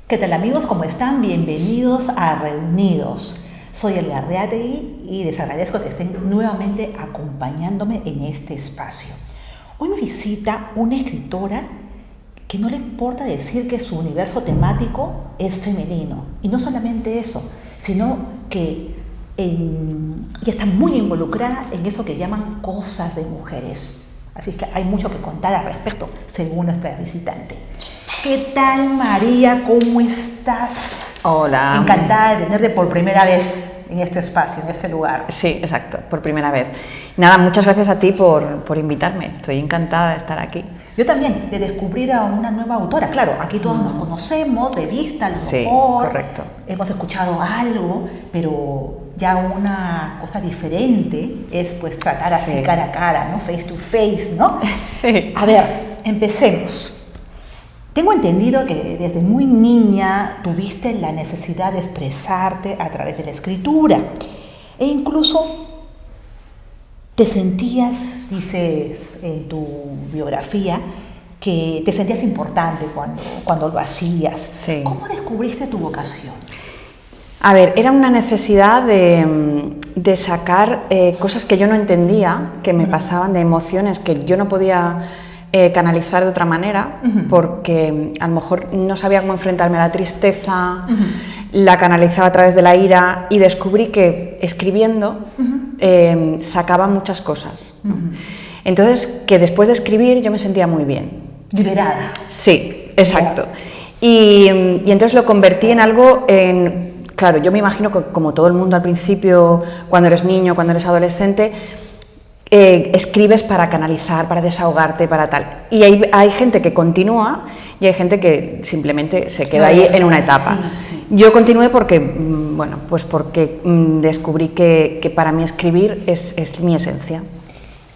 ¿Qué tal amigos? ¿Cómo están? Bienvenidos a Reunidos. Soy Elga Arreategui y les agradezco que estén nuevamente acompañándome en este espacio. Hoy me visita una escritora que no le importa decir que su universo temático es femenino. Y no solamente eso, sino que ella está muy involucrada en eso que llaman cosas de mujeres. Así es que hay mucho que contar al respecto, según nuestra visitante. ¿Qué tal, María? ¿Cómo estás? Hola. Encantada de tenerte por primera vez en este espacio, en este lugar. Sí, exacto, por primera vez. Nada, muchas gracias a ti por invitarme. Estoy encantada de estar aquí. Yo también, de descubrir a una nueva autora. Claro, aquí todos nos conocemos de vista, a lo mejor. Sí, correcto. Hemos escuchado algo, pero ya una cosa diferente es pues tratar así cara a cara, ¿no? Face to face, ¿no? Sí. A ver, empecemos. Tengo entendido que desde muy niña tuviste la necesidad de expresarte a través de la escritura e incluso te sentías, dices en tu biografía, que te sentías importante cuando lo hacías. Sí. ¿Cómo descubriste tu vocación? A ver, era una necesidad de sacar cosas que yo no entendía, que me pasaban, de emociones que yo no podía canalizar de otra manera, porque a lo mejor no sabía cómo enfrentarme a la tristeza, la canalizaba a través de la ira y descubrí que escribiendo sacaba muchas cosas, ¿no? Entonces, que después de escribir yo me sentía muy bien. Liberada. Sí, exacto. Y entonces lo convertí en algo claro, yo me imagino que como todo el mundo al principio, cuando eres niño, cuando eres adolescente, escribes para canalizar, para desahogarte, para tal. Y hay gente que continúa y hay gente que simplemente se queda ahí en una etapa. Sí. Yo continué porque, bueno, pues porque descubrí que para mí escribir es mi esencia.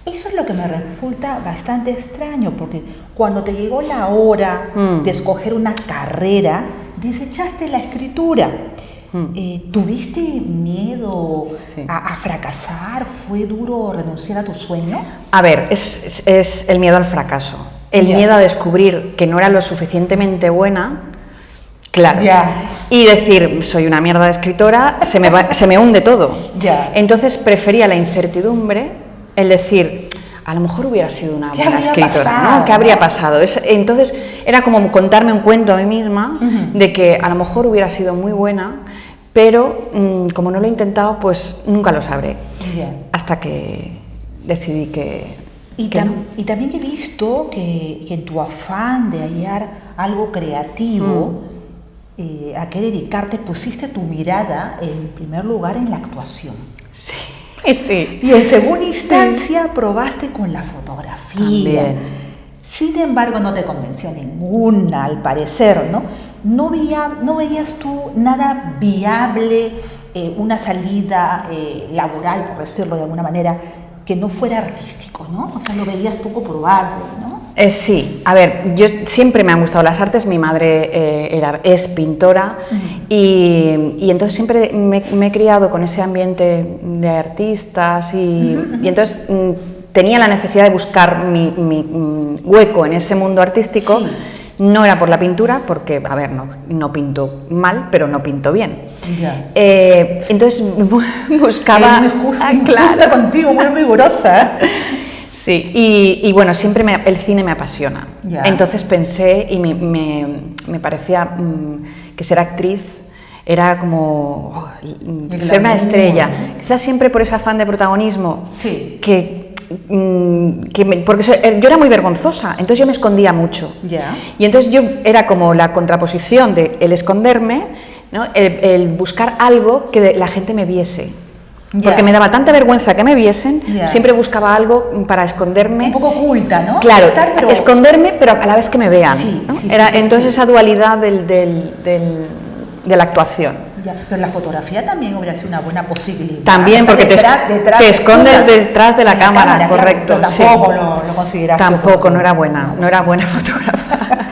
Eso es lo que me resulta bastante extraño, porque cuando te llegó la hora de escoger una carrera, desechaste la escritura. ¿Tuviste miedo a fracasar? ¿Fue duro renunciar a tu sueño? A ver, es el miedo al fracaso, el miedo a descubrir que no era lo suficientemente buena, claro, y decir, soy una mierda de escritora, se me hunde todo. Entonces prefería la incertidumbre, el decir, a lo mejor hubiera sido una buena escritora, ¿no? ¿Qué habría pasado? Entonces era como contarme un cuento a mí misma de que a lo mejor hubiera sido muy buena, pero como no lo he intentado, pues nunca lo sabré. Hasta que decidí que... Y también he visto que en tu afán de hallar algo creativo, a qué dedicarte, pusiste tu mirada en primer lugar en la actuación. Sí. Sí. Y en segunda instancia probaste con la fotografía. También. Sin embargo, no te convenció ninguna, al parecer, ¿no? No veías tú nada viable, una salida laboral, por decirlo de alguna manera, que no fuera artístico, ¿no? O sea, lo veías poco probable, ¿no? Sí, a ver, yo siempre me han gustado las artes, mi madre es pintora y entonces siempre me he criado con ese ambiente de artistas y entonces tenía la necesidad de buscar mi hueco en ese mundo artístico. No era por la pintura, porque, a ver, no pinto mal, pero no pinto bien. Entonces buscaba... Es muy justa contigo, muy rigurosa. Sí, y bueno, siempre el cine me apasiona. Entonces pensé y me parecía que ser actriz era como ser una estrella. Quizás siempre por ese afán de protagonismo, porque yo era muy vergonzosa, entonces yo me escondía mucho. Y entonces yo era como la contraposición de el esconderme, ¿no? el buscar algo que la gente me viese. Porque me daba tanta vergüenza que me viesen, siempre buscaba algo para esconderme. Un poco oculta, ¿no? Claro, esconderme, pero a la vez que me vean, ¿no? Entonces esa dualidad de la actuación. Pero la fotografía también hubiera sido una buena posibilidad. También, porque te escondes detrás de la cámara, correcto. Pero tampoco lo consideraste. Tampoco, no era buena fotógrafa.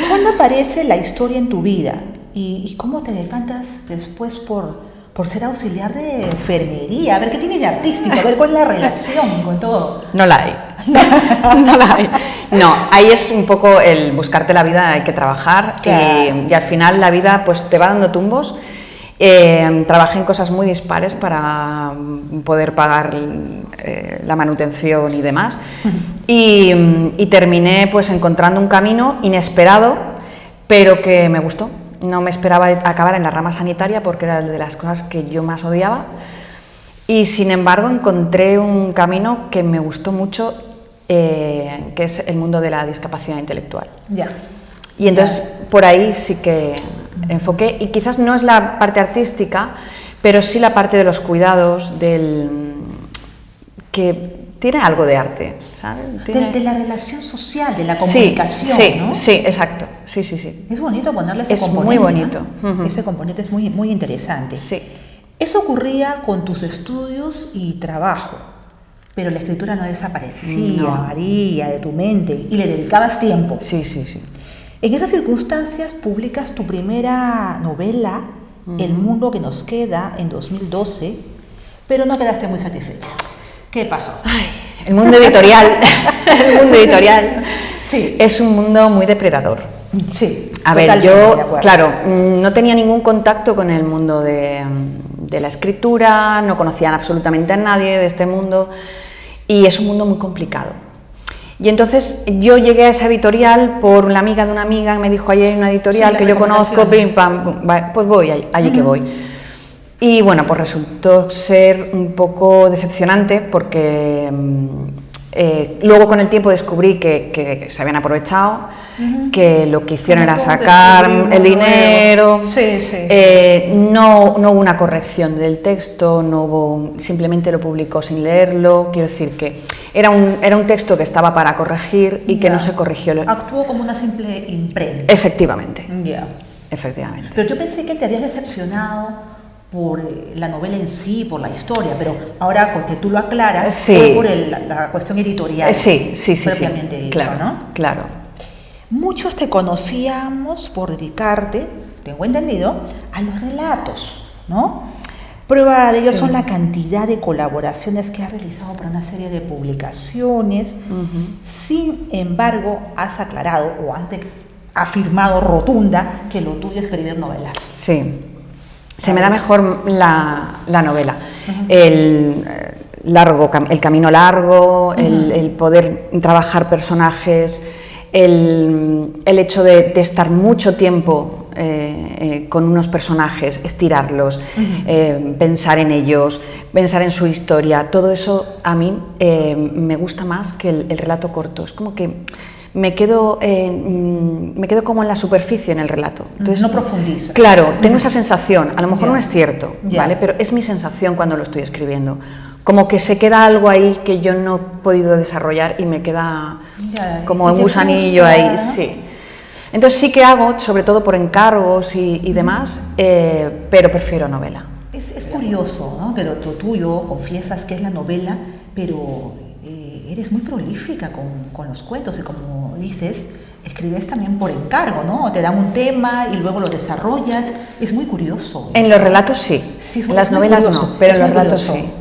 ¿Cuándo aparece la historia en tu vida? ¿Y cómo te decantas después por por ser auxiliar de enfermería. A ver, ¿qué tiene de artístico? A ver, ¿cuál es la relación con todo? No la hay. No la hay. No, ahí es un poco el buscarte la vida, hay que trabajar, claro. Y al final la vida pues te va dando tumbos. Trabajé en cosas muy dispares para poder pagar la manutención y demás. Y terminé pues encontrando un camino inesperado, pero que me gustó. No me esperaba acabar en la rama sanitaria porque era de las cosas que yo más odiaba. Y sin embargo encontré un camino que me gustó mucho, que es el mundo de la discapacidad intelectual. Ya. Y entonces por ahí sí que enfoqué, y quizás no es la parte artística, pero sí la parte de los cuidados, que tiene algo de arte, ¿sabes? De la relación social, de la comunicación, sí, ¿no? Sí, exacto, sí. Es bonito ponerle ese componente. Es muy bonito. ¿no? Ese componente es muy, muy interesante. Sí. Eso ocurría con tus estudios y trabajo, pero la escritura no desaparecía, María, de tu mente, y le dedicabas tiempo. Sí. En esas circunstancias publicas tu primera novela, El mundo que nos queda, en 2012, pero no quedaste muy satisfecha. ¿Qué pasó? Ay, el mundo editorial, sí. Es un mundo muy depredador. Sí. A ver, yo, claro, no tenía ningún contacto con el mundo de la escritura, no conocía absolutamente a nadie de este mundo, y es un mundo muy complicado. Y entonces yo llegué a esa editorial por una amiga de una amiga, me dijo, ahí hay una editorial que yo conozco, pim, pam, pues voy allí que voy. Y bueno, pues resultó ser un poco decepcionante porque luego con el tiempo descubrí que se habían aprovechado, que lo que hicieron era sacar el dinero, no hubo una corrección del texto, simplemente lo publicó sin leerlo. Quiero decir que era un texto que estaba para corregir y que no se corrigió. Actuó como una simple imprenta. Efectivamente. Efectivamente. Pero yo pensé que te habías decepcionado por la novela en sí, por la historia, pero ahora que tú lo aclaras, fue por la cuestión editorial. Sí, propiamente dicho, claro, ¿no? Claro. Muchos te conocíamos por dedicarte, tengo entendido, a los relatos, ¿no? Prueba de ello son la cantidad de colaboraciones que has realizado para una serie de publicaciones. Sin embargo, has aclarado o has afirmado rotunda que lo tuyo es escribir novelas. Sí. Se me da mejor la novela, el camino largo, el poder trabajar personajes, el hecho de estar mucho tiempo con unos personajes, estirarlos, pensar en ellos, pensar en su historia, todo eso a mí me gusta más que el relato corto. Es como que me quedo como en la superficie en el relato. Entonces, no profundizas. Claro, tengo esa sensación, a lo mejor no es cierto, ¿vale? Pero es mi sensación cuando lo estoy escribiendo. Como que se queda algo ahí que yo no he podido desarrollar y me queda como un gusanillo ahí. Sí. Entonces sí que hago, sobre todo por encargos y demás, pero prefiero novela. Es curioso, ¿no? Que lo tuyo confiesas que es la novela, pero eres muy prolífica con los cuentos y como dices, escribes también por encargo, ¿no? Te dan un tema y luego lo desarrollas. Es muy curioso. En los relatos sí, en las novelas no, pero en los relatos sí.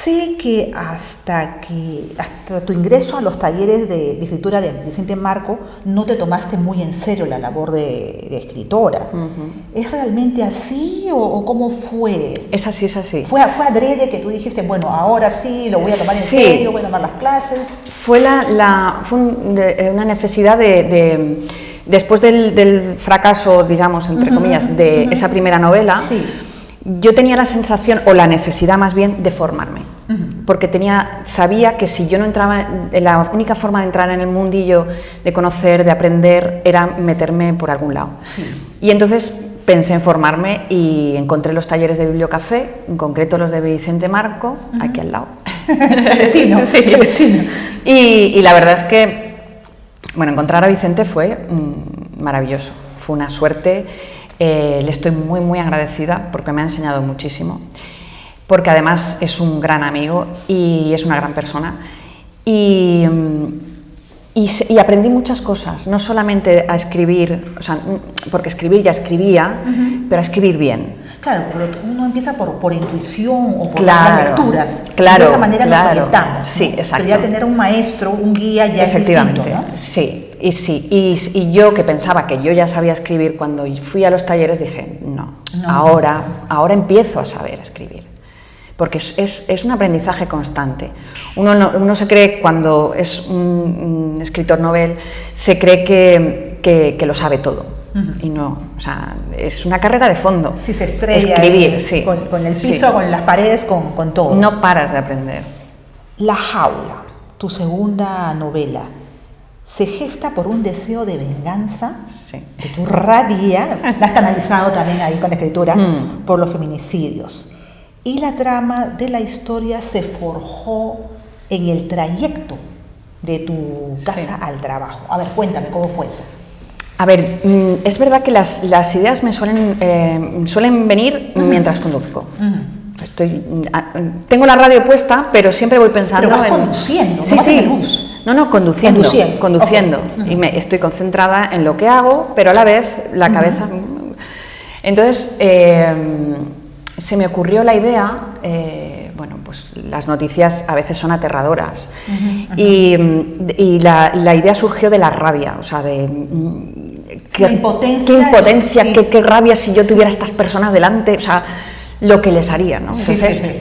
Sé que hasta tu ingreso a los talleres de escritura de Vicente Marco no te tomaste muy en serio la labor de escritora. ¿Es realmente así o cómo fue? Es así, es así. ¿Fue adrede que tú dijiste, bueno, ahora sí, lo voy a tomar en serio, voy a tomar las clases? Fue una necesidad después del fracaso, digamos, entre comillas, de esa primera novela. Yo tenía la sensación, o la necesidad más bien, de formarme, porque sabía que si yo no entraba, la única forma de entrar en el mundillo, de conocer, de aprender, era meterme por algún lado. Y entonces pensé en formarme y encontré los talleres de Bibliocafé, en concreto los de Vicente Marco, aquí al lado. Vecino. Y la verdad es que, bueno, encontrar a Vicente fue maravilloso, fue una suerte. Le estoy muy, muy agradecida porque me ha enseñado muchísimo, porque además es un gran amigo y es una gran persona. Y aprendí muchas cosas, no solamente a escribir, o sea, porque escribir ya escribía, pero a escribir bien. Claro, pero uno empieza por intuición o por Claro, las lecturas. claro, de esa manera claro. nos orientamos. Sí, ¿no? exacto. Pero ya tener un maestro, un guía ya es distinto, ¿no? Sí, y yo que pensaba que yo ya sabía escribir, cuando fui a los talleres dije, no. Ahora empiezo a saber escribir. Porque es un aprendizaje constante. Uno se cree, cuando es un escritor novel, se cree que lo sabe todo. Y no, o sea, es una carrera de fondo. Si se estrella escribir, sí. Con el piso, con las paredes, con todo. No paras de aprender. La jaula, tu segunda novela, se gesta por un deseo de venganza, Sí. de tu rabia, la has canalizado también ahí con la escritura, por los feminicidios. Y la trama de la historia se forjó en el trayecto de tu casa al trabajo. A ver, cuéntame, ¿cómo fue eso? A ver, es verdad que las ideas me suelen venir mientras conduzco. Tengo la radio puesta, pero siempre voy pensando. Pero vas conduciendo, sí, no vas sí. en el bus. No, conduciendo. Okay. Y estoy concentrada en lo que hago, pero a la vez la cabeza. Entonces, se me ocurrió la idea. Bueno, pues las noticias a veces son aterradoras. Y la idea surgió de la rabia, o sea, qué impotencia, sí. qué rabia si yo tuviera estas personas delante, o sea, lo que les haría, ¿no? Entonces, sí.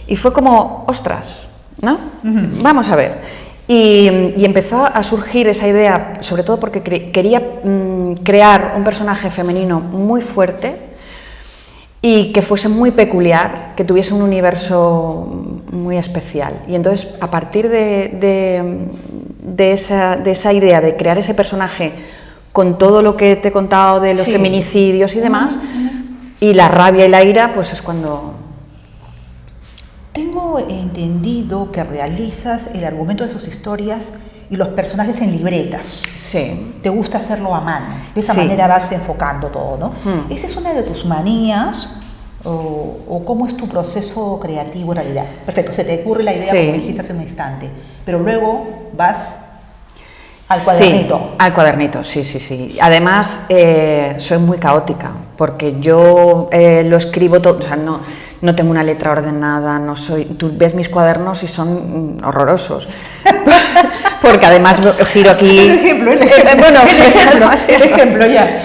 Y fue como, ostras, ¿no? Vamos a ver. Y empezó a surgir esa idea, sobre todo porque quería crear un personaje femenino muy fuerte y que fuese muy peculiar, que tuviese un universo muy especial. Y entonces, a partir de esa idea de crear ese personaje con todo lo que te he contado de los feminicidios y demás, y la rabia y la ira, pues es cuando... Tengo entendido que realizas el argumento de sus historias y los personajes en libretas. Sí. Te gusta hacerlo a mano. De esa manera vas enfocando todo, ¿no? ¿Esa es una de tus manías o cómo es tu proceso creativo en realidad? Perfecto, se te ocurre la idea como dijiste hace un instante, pero luego vas al cuadernito. Sí, al cuadernito, sí. Además, soy muy caótica, porque yo lo escribo todo, o sea, no tengo una letra ordenada, tú ves mis cuadernos y son horrorosos. Porque además giro aquí... El ejemplo ya.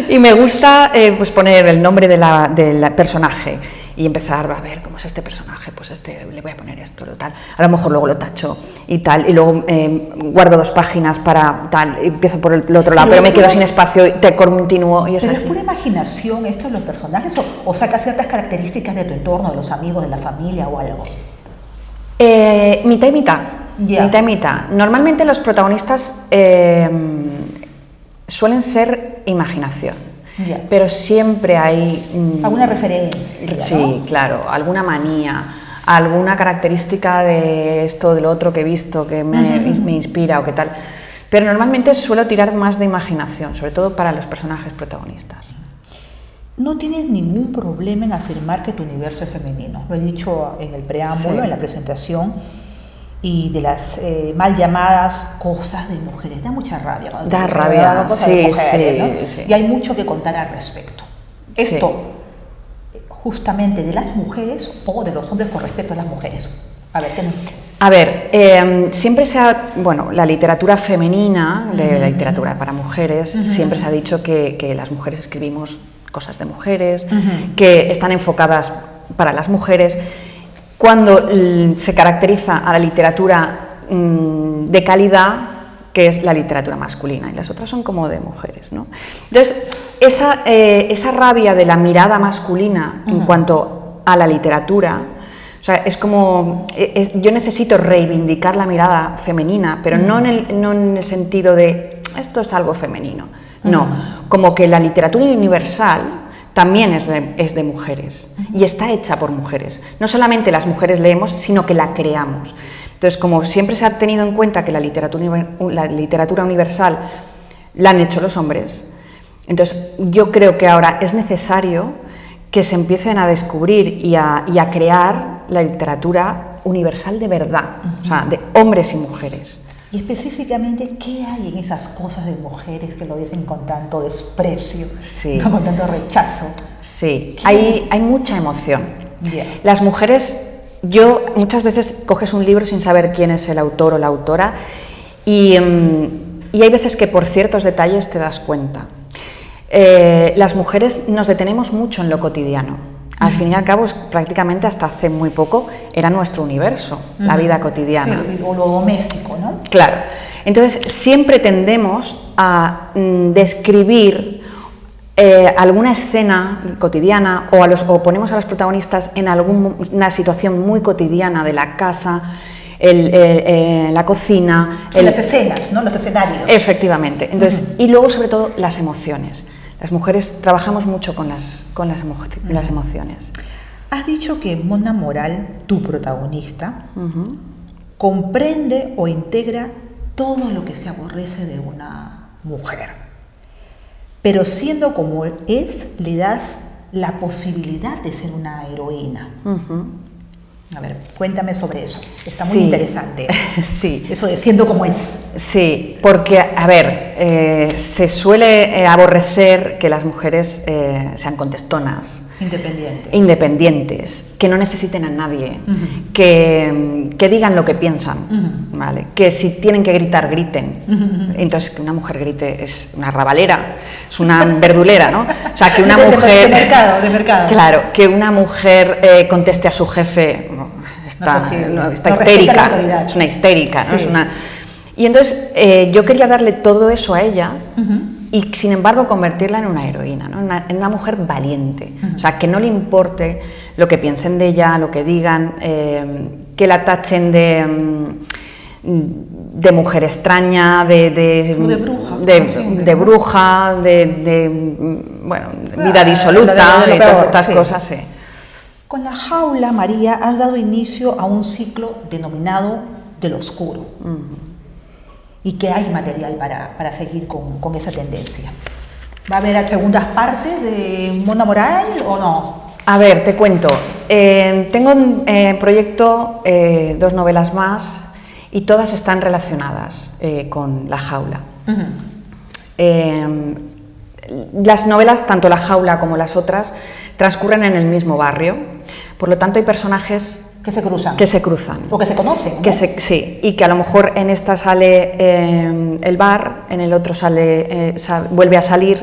Y me gusta pues poner el nombre del personaje y empezar a ver cómo es este personaje, pues le voy a poner esto, lo tal, a lo mejor luego lo tacho y tal, y luego guardo 2 páginas para tal, empiezo por el otro lado, pero me quedo sin espacio y te continúo y es ¿Pero así. es pura imaginación esto de los personajes o sacas ciertas características de tu entorno, de los amigos, de la familia o algo? Mitad y mitad. Mitad y mitad. Normalmente los protagonistas suelen ser imaginación, pero siempre hay... alguna referencia, sí, ¿no? Claro, alguna manía, alguna característica de esto, de lo otro que he visto, que me inspira o qué tal. Pero normalmente suelo tirar más de imaginación, sobre todo para los personajes protagonistas. No tienes ningún problema en afirmar que tu universo es femenino. Lo he dicho en el preámbulo, en la presentación, y de las mal llamadas cosas de mujeres. Da mucha rabia. Da rabia, cosas de mujeres, ¿no? Sí. Y hay mucho que contar al respecto. Esto, justamente de las mujeres o de los hombres con respecto a las mujeres. A ver, ¿qué nos dices? A ver, siempre la literatura femenina, la literatura para mujeres, siempre se ha dicho que las mujeres escribimos cosas de mujeres, que están enfocadas para las mujeres. Cuando se caracteriza a la literatura de calidad, que es la literatura masculina, y las otras son como de mujeres, ¿no? Entonces, esa rabia de la mirada masculina en cuanto a la literatura, o sea, es como, yo necesito reivindicar la mirada femenina, pero no en el sentido de, esto es algo femenino, no, como que la literatura universal también es de mujeres y está hecha por mujeres. No solamente las mujeres leemos, sino que la creamos. Entonces, como siempre se ha tenido en cuenta que la literatura universal la han hecho los hombres, entonces yo creo que ahora es necesario que se empiecen a descubrir y a crear la literatura universal de verdad, o sea, de hombres y mujeres. Y específicamente, ¿qué hay en esas cosas de mujeres que lo dicen con tanto desprecio, sí. ¿no? Con tanto rechazo? Sí, hay mucha emoción. Yeah. Las mujeres, muchas veces coges un libro sin saber quién es el autor o la autora y hay veces que por ciertos detalles te das cuenta. Las mujeres nos detenemos mucho en lo cotidiano. Al fin y al cabo, prácticamente hasta hace muy poco era nuestro universo, la vida cotidiana. Sí, o lo doméstico, ¿no? Claro. Entonces, siempre tendemos a describir alguna escena cotidiana o ponemos a los protagonistas en alguna situación muy cotidiana de la casa, la cocina. Sí, las escenas, ¿no? Los escenarios. Efectivamente. Entonces, y luego, sobre todo, las emociones. Las mujeres trabajamos mucho con las emociones. Has dicho que Mona Moral, tu protagonista, comprende o integra todo lo que se aborrece de una mujer. Pero siendo como es, le das la posibilidad de ser una heroína. A ver, cuéntame sobre eso. Está muy interesante. Sí. Eso de siendo como es. Sí, porque, a ver, se suele aborrecer que las mujeres sean contestonas. Independientes, que no necesiten a nadie, que digan lo que piensan, ¿vale? Que si tienen que gritar, griten. Entonces, que una mujer grite es una rabalera, es una verdulera, ¿no? O sea, que una mujer... De mercado. Claro, que una mujer conteste a su jefe, está histérica, es una histérica, ¿no? Sí. Es una... Y entonces, yo quería darle todo eso a ella, y sin embargo convertirla en una heroína, ¿no? En una mujer valiente, o sea, que no le importe lo que piensen de ella, lo que digan, que la tachen de mujer extraña, de bruja, bueno, vida disoluta, y todas estas cosas. Sí. Con La Jaula, María, has dado inicio a un ciclo denominado Del Oscuro. Y que hay material para seguir con esa tendencia. ¿Va a haber segundas partes de Mona Moral o no? A ver, te cuento. Tengo en proyecto 2 novelas más y todas están relacionadas con La Jaula. Las novelas, tanto La Jaula como las otras, transcurren en el mismo barrio. Por lo tanto, hay personajes que se cruzan. O que se conocen, ¿no? Sí, y que a lo mejor en esta sale el bar, en el otro vuelve a salir.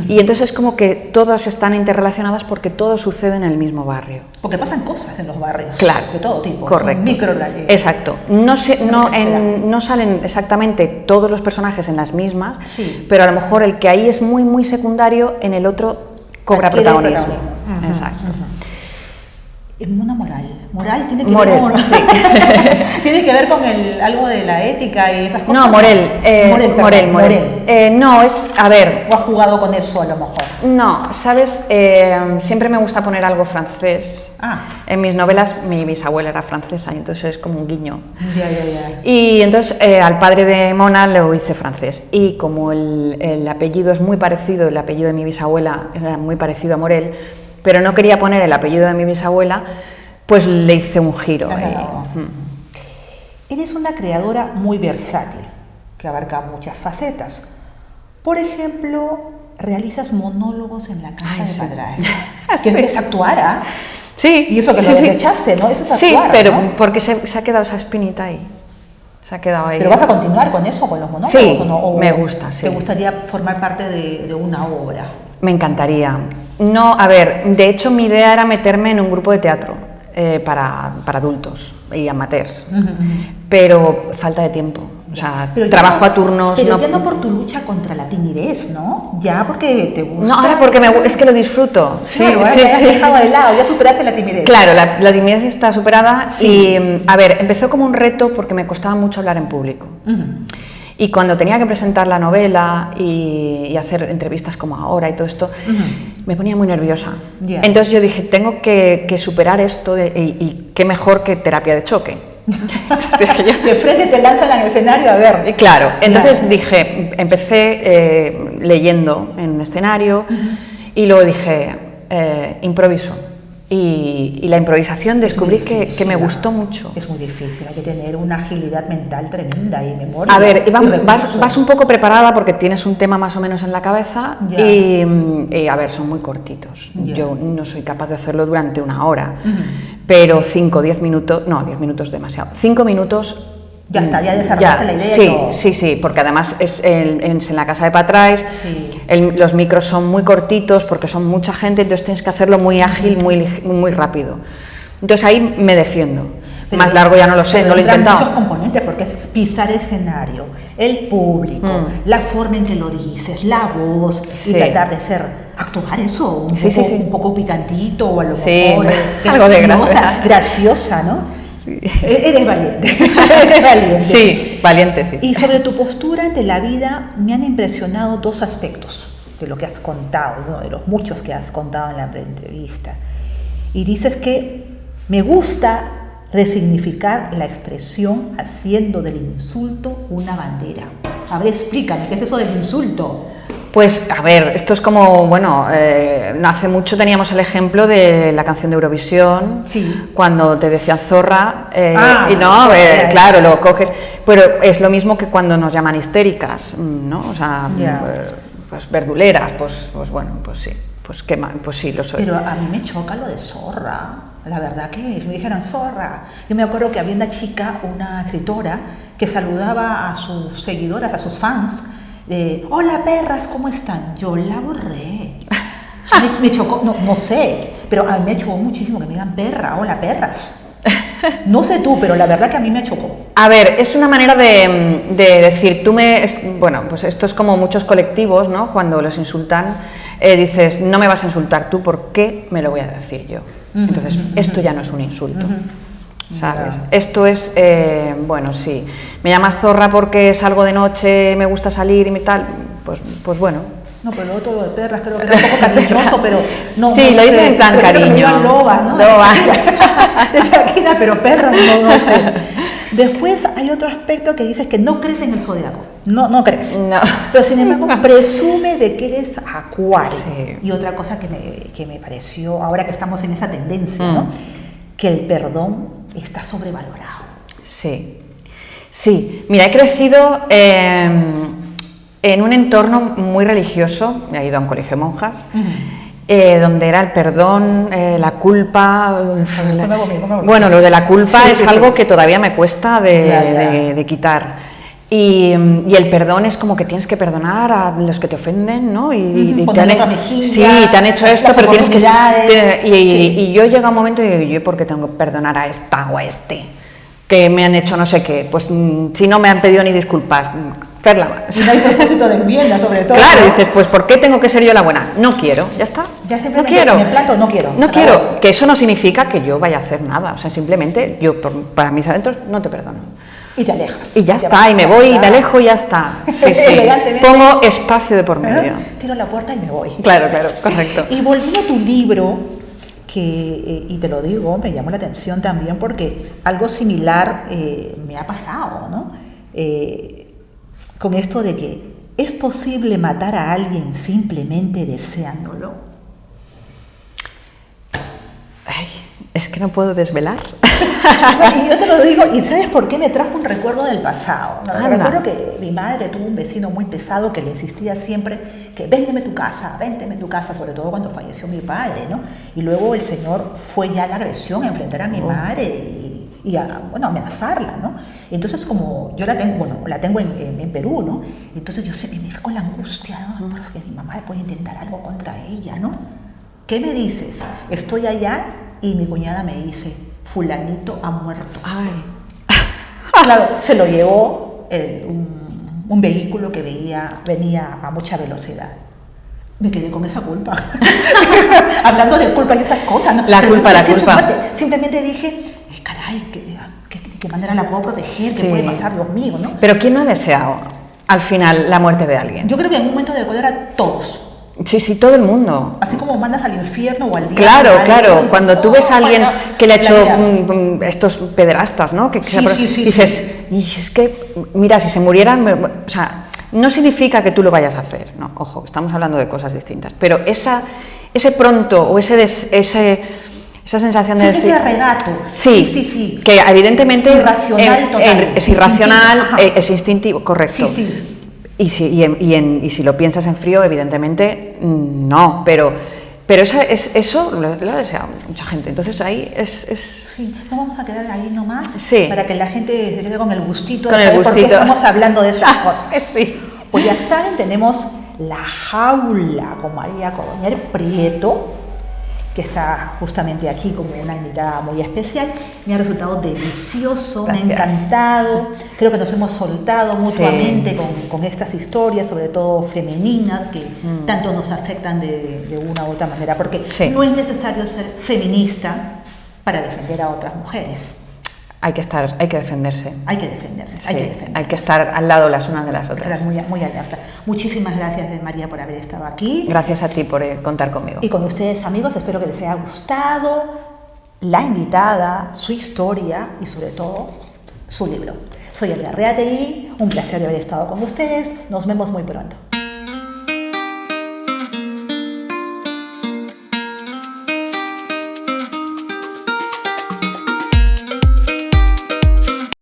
Y entonces es como que todas están interrelacionadas porque todo sucede en el mismo barrio. Porque pasan cosas en los barrios. Claro. De todo tipo. Correcto. Exacto. No salen exactamente todos los personajes en las mismas, pero a lo mejor el que ahí es muy, muy secundario, en el otro cobra protagonismo. Exacto. Mona Moral. Moral tiene que Morel, ver con... sí. ¿Tiene que ver con algo de la ética y esas cosas? No, Morel. No, a ver... ¿O has jugado con eso a lo mejor? No, ¿sabes? Siempre me gusta poner algo francés. En mis novelas mi bisabuela era francesa y entonces es como un guiño. Ya. Y entonces al padre de Mona lo hice francés. Y como el apellido es muy parecido, el apellido de mi bisabuela era muy parecido a Morel, pero no quería poner el apellido de mi bisabuela, pues le hice un giro. Eres una creadora muy versátil, que abarca muchas facetas. Por ejemplo, realizas monólogos en la casa de madrastra. Que es actuar, ¿ah? Sí. Y eso que lo desechaste, ¿no? Eso es actuar, sí, pero ¿no? porque se ha quedado esa espinita ahí. Se ha quedado ahí. ¿Pero vas a continuar con eso, con los monólogos? Sí, ¿o no? ¿O me gusta, sí. ¿Te gustaría formar parte de una obra? Me encantaría. No, a ver, de hecho mi idea era meterme en un grupo de teatro para adultos y amateurs, pero falta de tiempo. O sea, trabajo a turnos. Pero ya no por tu lucha contra la timidez, ¿no? Ya porque te gusta. No, ahora porque es que lo disfruto. Sí, claro, ahora ya has dejado de lado, ya superaste la timidez. Claro, la timidez está superada y, a ver, empezó como un reto porque me costaba mucho hablar en público. Y cuando tenía que presentar la novela y hacer entrevistas como ahora y todo esto, me ponía muy nerviosa. Entonces yo dije, tengo que superar esto y qué mejor que terapia de choque. De frente te lanzan al escenario a ver. Claro, entonces dije, empecé leyendo en un escenario y luego dije, improviso. y la improvisación descubrí que me gustó mucho. Es muy difícil, hay que tener una agilidad mental tremenda y memoria. A ver, vas un poco preparada porque tienes un tema más o menos en la cabeza y a ver, son muy cortitos. Yo no soy capaz de hacerlo durante 1 hora, pero 5 o 10 minutos, no, 10 minutos demasiado, 5 minutos... Ya está, ya desarrollaste la idea. Sí, porque además es en la casa de Patrais, los micros son muy cortitos porque son mucha gente, entonces tienes que hacerlo muy ágil, muy rápido. Entonces ahí me defiendo. Pero, más largo ya no lo sé, no lo he intentado. Muchos componentes porque es pisar escenario, el público, la forma en que lo dices, la voz, y tratar de actuar eso, un poco picantito o a lo mejor algo de graciosa, ¿no? Sí. Eres valiente. Eres valiente. Sí, valiente, sí. Y sobre tu postura ante la vida me han impresionado 2 aspectos de lo que has contado, uno de los muchos que has contado en la entrevista. Y dices que me gusta resignificar la expresión haciendo del insulto una bandera. A ver, explícame, ¿qué es eso del insulto? Pues, a ver, esto es como, bueno, no hace mucho teníamos el ejemplo de la canción de Eurovisión, cuando te decían zorra, y no, claro, lo coges, pero es lo mismo que cuando nos llaman histéricas, ¿no? O sea, pues verduleras, pues bueno, pues sí, pues qué mal, pues sí, lo soy. Pero a mí me choca lo de zorra, la verdad que me dijeron zorra. Yo me acuerdo que había una chica, una escritora, que saludaba a sus seguidoras, a sus fans, hola perras, ¿cómo están? Yo la borré. O sea, me chocó, no sé, pero a mí me chocó muchísimo que me digan perra, hola perras. No sé tú, pero la verdad que a mí me chocó. A ver, es una manera de decir, bueno, pues esto es como muchos colectivos, ¿no? Cuando los insultan, dices, no me vas a insultar tú, ¿por qué me lo voy a decir yo? Entonces, esto ya no es un insulto. ¿Sabes? Esto es, bueno, sí, me llamas zorra porque salgo de noche, me gusta salir y tal, pues bueno. No, pero luego todo lo de perras creo que es un poco cariñoso, pero no. Sí, lo dice en plan cariño. Lobas, ¿no? De Shakira, pero perras no sé. Después hay otro aspecto que dices que no crees en el zodiaco. No crees. No. Pero sin embargo presume de que eres Acuario. Sí. Y otra cosa que me pareció, ahora que estamos en esa tendencia, ¿no? Que el perdón está sobrevalorado. Sí, mira, he crecido en un entorno muy religioso, he ido a un colegio de monjas, donde era el perdón, la culpa. Bueno, lo de la culpa es algo que todavía me cuesta de quitar. Y el perdón es como que tienes que perdonar a los que te ofenden, ¿no? Y te han hecho esto, pero tienes que... Y yo llega un momento y digo, ¿yo por qué tengo que perdonar a esta o a este? Que me han hecho no sé qué. Pues si no me han pedido ni disculpas, hacerla más. Y no hay propósito de enmienda, sobre todo. Claro, dices, pues ¿por qué tengo que ser yo la buena? No quiero, ya está. No quiero. Si me planto, no quiero. No quiero, que eso no significa que yo vaya a hacer nada. O sea, simplemente yo, para mis adentros, no te perdono. Y te alejas. Y ya está, y me voy, y me alejo y ya está. Sí. Pongo espacio de por medio. Tiro la puerta y me voy. Claro, correcto. Y volviendo a tu libro, y te lo digo, me llamó la atención también porque algo similar me ha pasado, ¿no? Con esto de que es posible matar a alguien simplemente deseándolo. Ay, es que no puedo desvelar. Y yo te lo digo, y ¿sabes por qué? Me trajo un recuerdo del pasado. ¿No? Recuerdo que mi madre tuvo un vecino muy pesado que le insistía siempre que vénteme tu casa, sobre todo cuando falleció mi padre, ¿no? Y luego el señor fue ya a la agresión, a enfrentar a mi madre y a amenazarla, ¿no? Entonces, como yo la tengo en Perú, ¿no? Entonces yo me fui con la angustia, ¿no? Porque mi mamá puede intentar algo contra ella, ¿no? ¿Qué me dices? Estoy allá y mi cuñada me dice, fulanito ha muerto. Ay. Claro, se lo llevó un vehículo que venía a mucha velocidad. Me quedé con esa culpa. Hablando de culpa y esas cosas, ¿no? La culpa. Simplemente dije, caray, ¿de qué manera la puedo proteger? ¿Qué puede pasar, Dios mío, ¿no? Pero ¿quién no ha deseado al final la muerte de alguien? Yo creo que en un momento de cólera todos. Sí, todo el mundo. Así como mandas al infierno o al diablo. Claro. Cuando tú ves a alguien que le ha hecho estos pederastas, ¿no? Sí. Dices, y es que, mira, si se murieran, o sea, no significa que tú lo vayas a hacer, no, ojo, estamos hablando de cosas distintas, pero ese pronto o ese Esa sensación sí, de decir... de regato. Sí, que evidentemente irracional total. Es irracional, es instintivo, correcto. Sí. Y si lo piensas en frío, evidentemente no, pero eso lo ha deseado mucha gente. Entonces ahí Sí, no vamos a quedar ahí nomás sí. para que la gente se quede con el gustito con de saber por qué estamos hablando de estas cosas. Sí. Pues ya saben, tenemos La Jaula con María Codonyer Prieto, que está justamente aquí como una invitada muy especial. Me ha resultado delicioso, Gracias. Me ha encantado. Creo que nos hemos soltado mutuamente con estas historias, sobre todo femeninas, que tanto nos afectan de una u otra manera, porque no es necesario ser feminista para defender a otras mujeres. Hay que defenderse. Hay que defenderse. Hay que estar al lado las unas de las otras. Estar muy alerta. Muchísimas gracias, María, por haber estado aquí. Gracias a ti por contar conmigo. Y con ustedes, amigos, espero que les haya gustado la invitada, su historia y sobre todo su libro. Soy Elga Reategui, un placer haber estado con ustedes. Nos vemos muy pronto.